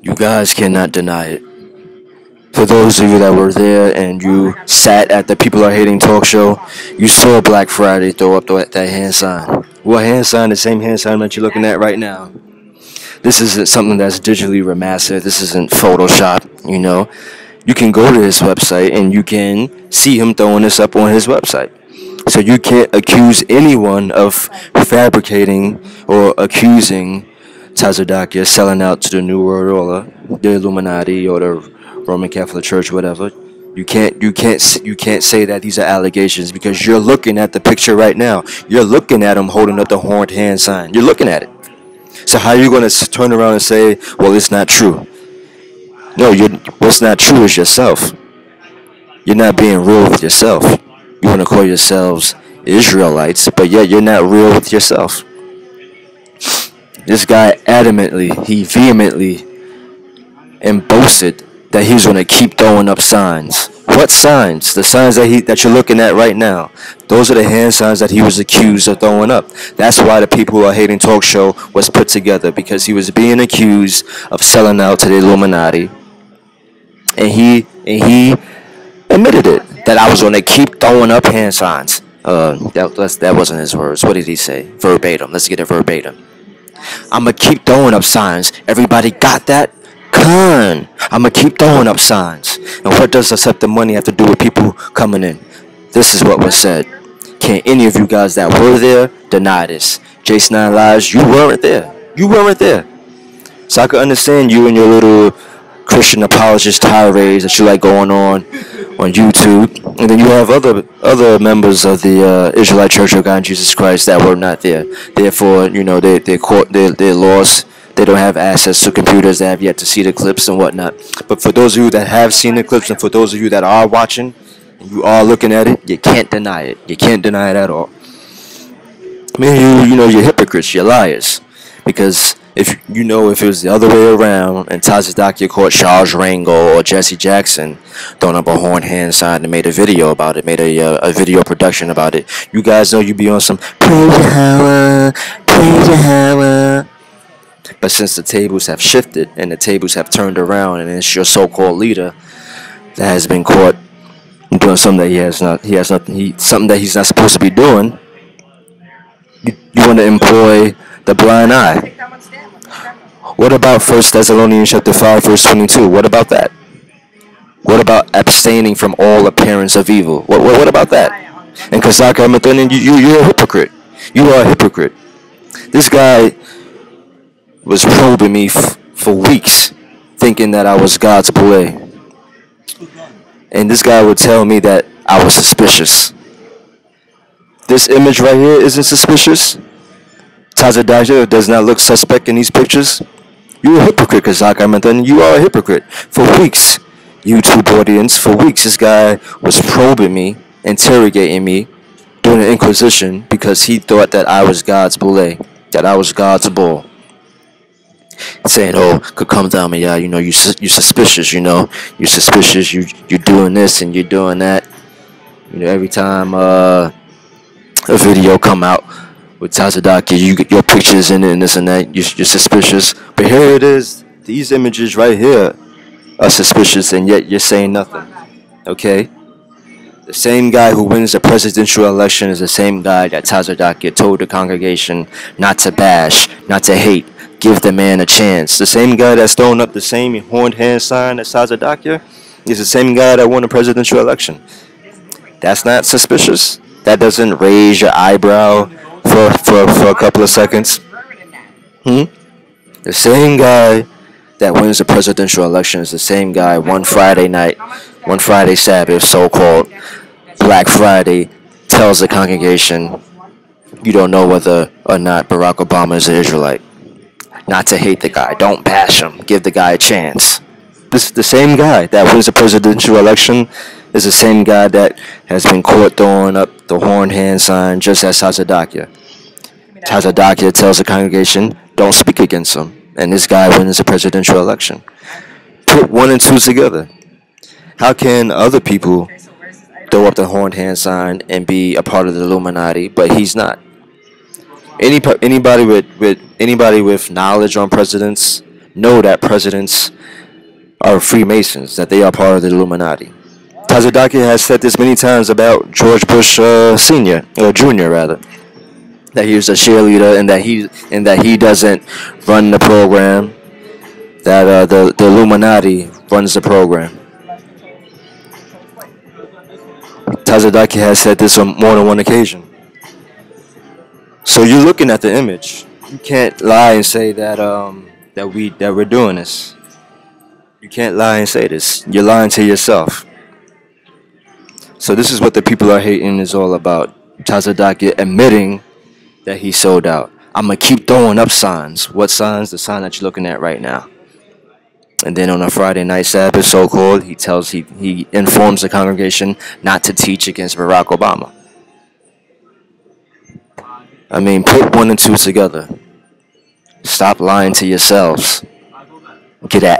You guys cannot deny it. For those of you that were there and you sat at the People Are Hating talk show, you saw Black Friday throw up that hand sign. What hand sign? The same hand sign that you're looking at right now. This isn't something that's digitally remastered. This isn't Photoshop. You can go to his website and you can see him throwing this up on his website. So you can't accuse anyone of fabricating or accusing Tazadaqyah selling out to the New World Order, the Illuminati, or the Roman Catholic Church, whatever. You can't say that these are allegations because you're looking at the picture right now. You're looking at him holding up the horned hand sign. You're looking at it. So how are you going to turn around and say, well, it's not true? No, what's not true is yourself. You're not being real with yourself. You want to call yourselves Israelites, but yet you're not real with yourself. This guy he vehemently and boasted that he's going to keep throwing up signs. What signs? The signs that you're looking at right now. Those are the hand signs that he was accused of throwing up. That's why the People Who Are Hating talk show was put together, because he was being accused of selling out to the Illuminati. And he admitted it, that I was going to keep throwing up hand signs. That wasn't his words. What did he say? Verbatim. Let's get it verbatim. I'm going to keep throwing up signs. Everybody got that? I'm going to keep throwing up signs. And what does accepting money have to do with people coming in? This is what was said. Can't any of you guys that were there deny this? Jason 9 Lies, you weren't there. You weren't there. So I can understand you and your little Christian apologist tirades that you like going on YouTube, and then you have other members of the Israelite Church of God in Jesus Christ that were not there. Therefore, they're lost. They don't have access to computers. They have yet to see the clips and whatnot. But for those of you that have seen the clips, and for those of you that are watching, and you are looking at it, you can't deny it. You can't deny it at all. I mean, you're hypocrites. You're liars, because if it was the other way around and Tazadaqyah caught Charles Rango or Jesse Jackson throwing up a horn hand sign and made a video about it, made a video production about it, you guys know you'd be on some praise Yahweh, praise Yahweh. But since the tables have shifted and the tables have turned around, and it's your so-called leader that has been caught doing something that something that he's not supposed to be doing, you want to employ the blind eye. What about 1 Thessalonians chapter 5, verse 22? What about that? What about abstaining from all appearance of evil? What about that? And Kazaka Mathanin, you're a hypocrite. You are a hypocrite. This guy was probing me for weeks, thinking that I was God's boy. And this guy would tell me that I was suspicious. This image right here isn't suspicious. Tazadaqyah does not look suspect in these pictures. You're a hypocrite, Kazak. You are a hypocrite. For weeks, YouTube audience, for weeks, this guy was probing me, interrogating me, doing an inquisition because he thought that I was God's boule, that I was God's bull. Saying, oh, could come down me, yeah, you're suspicious, you're suspicious, you're doing this and you're doing that. Every time a video come out with Tazadaqyah, you get your pictures in it and this and that, you're suspicious. But here it is, these images right here are suspicious, and yet you're saying nothing. Okay? The same guy who wins the presidential election is the same guy that Tazadaqyah told the congregation not to bash, not to hate, give the man a chance. The same guy that's throwing up the same horned hand sign as Tazadaqyah is the same guy that won the presidential election. That's not suspicious? That doesn't raise your eyebrow for a couple of seconds? The same guy that wins the presidential election is the same guy one Friday night, one Friday Sabbath, so-called Black Friday, tells the congregation you don't know whether or not Barack Obama is an Israelite. Not to hate the guy. Don't bash him. Give the guy a chance. This the same guy that wins the presidential election is the same guy that has been caught throwing up the horned hand sign just as Tazadaqyah. Tazadaqyah tells the congregation, don't speak against him. And this guy wins the presidential election. Put one and two together. How can other people throw up the horned hand sign and be a part of the Illuminati, but he's not? Anybody with knowledge on presidents know that presidents are Freemasons, that they are part of the Illuminati. Tazadaqyah has said this many times about George Bush Senior or Junior rather, that he was a cheerleader and that he doesn't run the program, that the Illuminati runs the program. Tazadaqyah has said this on more than one occasion. So you're looking at the image. You can't lie and say that we're doing this. You can't lie and say this. You're lying to yourself. So this is what the people are hating is all about. Tazadaqyah admitting that he sold out. I'm gonna keep throwing up signs. What signs? The sign that you're looking at right now. And then on a Friday night Sabbath, so-called, he informs the congregation not to teach against Barack Obama. I mean, put one and two together. Stop lying to yourselves. Get at